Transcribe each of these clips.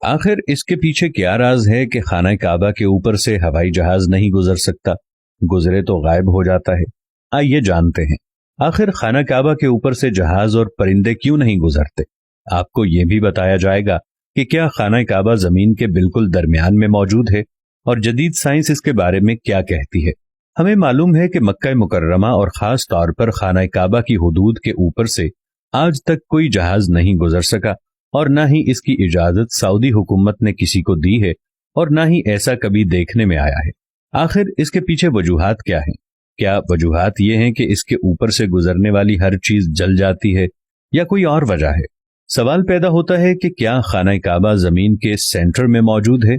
आखिर इसके पीछे क्या राज है कि खाना काबा के ऊपर से हवाई जहाज नहीं गुजर सकता, गुजरे तो गायब हो जाता है। आइए जानते हैं आखिर खाना काबा के ऊपर से जहाज और परिंदे क्यों नहीं गुजरते। आपको यह भी बताया जाएगा कि क्या खाना काबा जमीन के बिल्कुल दरमियान में मौजूद है और जदीद साइंस इसके बारे में क्या कहती है। हमें मालूम है कि मक्का मुकर्रमा और खास तौर पर खाना काबा की हुदूद के ऊपर से आज तक कोई जहाज नहीं गुजर सका और ना ही इसकी इजाजत सऊदी हुकूमत ने किसी को दी है और ना ही ऐसा कभी देखने में आया है। आखिर इसके पीछे वजूहात क्या हैं? क्या वजूहात ये हैं कि इसके ऊपर से गुजरने वाली हर चीज जल जाती है या कोई और वजह है? सवाल पैदा होता है कि क्या खाना काबा जमीन के सेंटर में मौजूद है।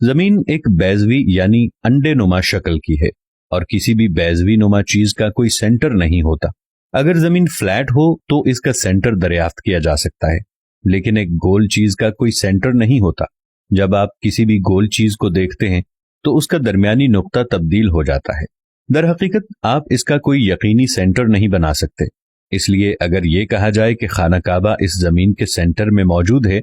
जमीन एक बैजवी यानी अंडे नुमा शक्ल की है और किसी भी बैजवी नुमा चीज का कोई सेंटर नहीं होता। अगर जमीन फ्लैट हो तो इसका सेंटर दरियाफ्त किया जा सकता है, लेकिन एक गोल चीज का कोई सेंटर नहीं होता। जब आप किसी भी गोल चीज को देखते हैं तो उसका दरमियानी नुक्ता तब्दील हो जाता है। दर हकीकत आप इसका कोई यकीनी सेंटर नहीं बना सकते। इसलिए अगर ये कहा जाए कि खाना काबा इस जमीन के सेंटर में मौजूद है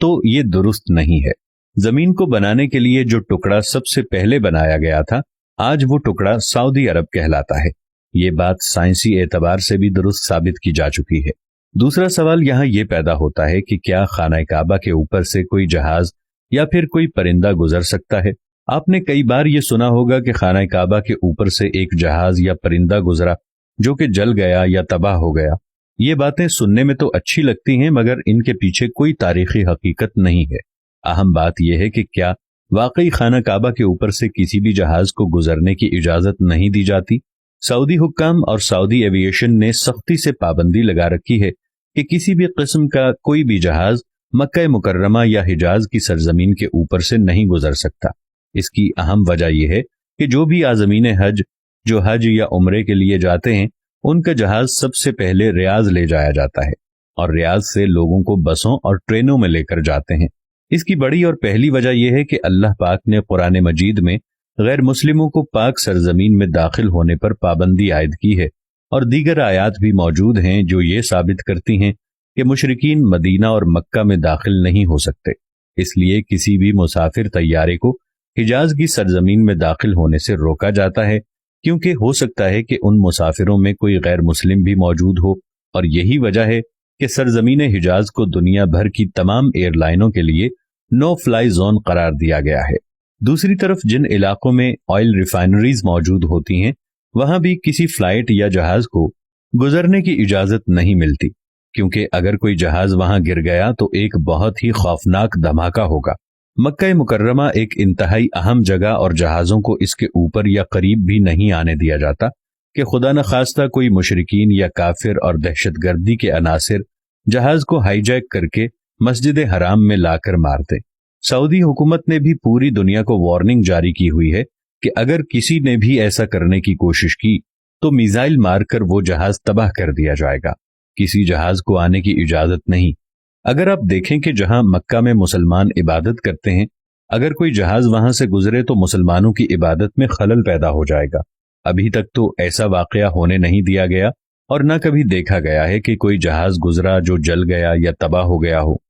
तो ये दुरुस्त नहीं है। जमीन को बनाने के लिए जो टुकड़ा सबसे पहले बनाया गया था, आज वो टुकड़ा सऊदी अरब कहलाता है। ये बात साइंसी एतबार से भी दुरुस्त साबित की जा चुकी है। दूसरा सवाल यहाँ ये पैदा होता है कि क्या खाना काबा के ऊपर से कोई जहाज या फिर कोई परिंदा गुजर सकता है। आपने कई बार ये सुना होगा कि खाना काबा के ऊपर से एक जहाज या परिंदा गुजरा जो कि जल गया या तबाह हो गया। ये बातें सुनने में तो अच्छी लगती हैं, मगर इनके पीछे कोई तारीखी हकीकत नहीं है। अहम बात यह है कि क्या वाकई खाना काबा के ऊपर से किसी भी जहाज को गुजरने की इजाजत नहीं दी जाती। सऊदी हुक्काम और सऊदी एविएशन ने सख्ती से पाबंदी लगा रखी है कि किसी भी किस्म का कोई भी जहाज मक्का मुकर्रमा या हिजाज की सरजमीन के ऊपर से नहीं गुजर सकता। इसकी अहम वजह यह है कि जो भी आज़मीन हज जो हज या उम्रे के लिए जाते हैं, उनका जहाज सबसे पहले रियाज ले जाया जाता है और रियाज से लोगों को बसों और ट्रेनों में लेकर जाते हैं। इसकी बड़ी और पहली वजह यह है कि अल्लाह पाक ने कुरान मजीद में गैर मुस्लिमों को पाक सरजमीन में दाखिल होने पर पाबंदी आयद की है और दीगर आयात भी मौजूद हैं जो ये साबित करती हैं कि मुशरिकीन मदीना और मक्का में दाखिल नहीं हो सकते। इसलिए किसी भी मुसाफिर तैयारे को हिजाज की सरजमीन में दाखिल होने से रोका जाता है, क्योंकि हो सकता है कि उन मुसाफिरों में कोई गैर मुस्लिम भी मौजूद हो और यही वजह है कि सरजमीन हिजाज को दुनिया भर की तमाम एयरलाइनों के लिए नो फ्लाई जोन करार दिया गया है। दूसरी तरफ जिन इलाकों में ऑयल रिफाइनरीज मौजूद होती हैं, वहां भी किसी फ्लाइट या जहाज को गुजरने की इजाजत नहीं मिलती, क्योंकि अगर कोई जहाज वहां गिर गया तो एक बहुत ही खौफनाक धमाका होगा। मक्का मुकर्रमा एक इंतहाई अहम जगह और जहाजों को इसके ऊपर या करीब भी नहीं आने दिया जाता कि खुदा न खास्ता कोई मुशरिकीन या काफिर और दहशतगर्दी के अनासिर जहाज को हाईजैक करके मस्जिद हराम में लाकर मार दे। सऊदी हुकूमत ने भी पूरी दुनिया को वार्निंग जारी की हुई है कि अगर किसी ने भी ऐसा करने की कोशिश की तो मिसाइल मारकर वो जहाज तबाह कर दिया जाएगा। किसी जहाज को आने की इजाजत नहीं। अगर आप देखें कि जहां मक्का में मुसलमान इबादत करते हैं, अगर कोई जहाज वहां से गुजरे तो मुसलमानों की इबादत में खलल पैदा हो जाएगा। अभी तक तो ऐसा वाकया होने नहीं दिया गया और न कभी देखा गया है कि कोई जहाज गुजरा जो जल गया या तबाह हो गया हो।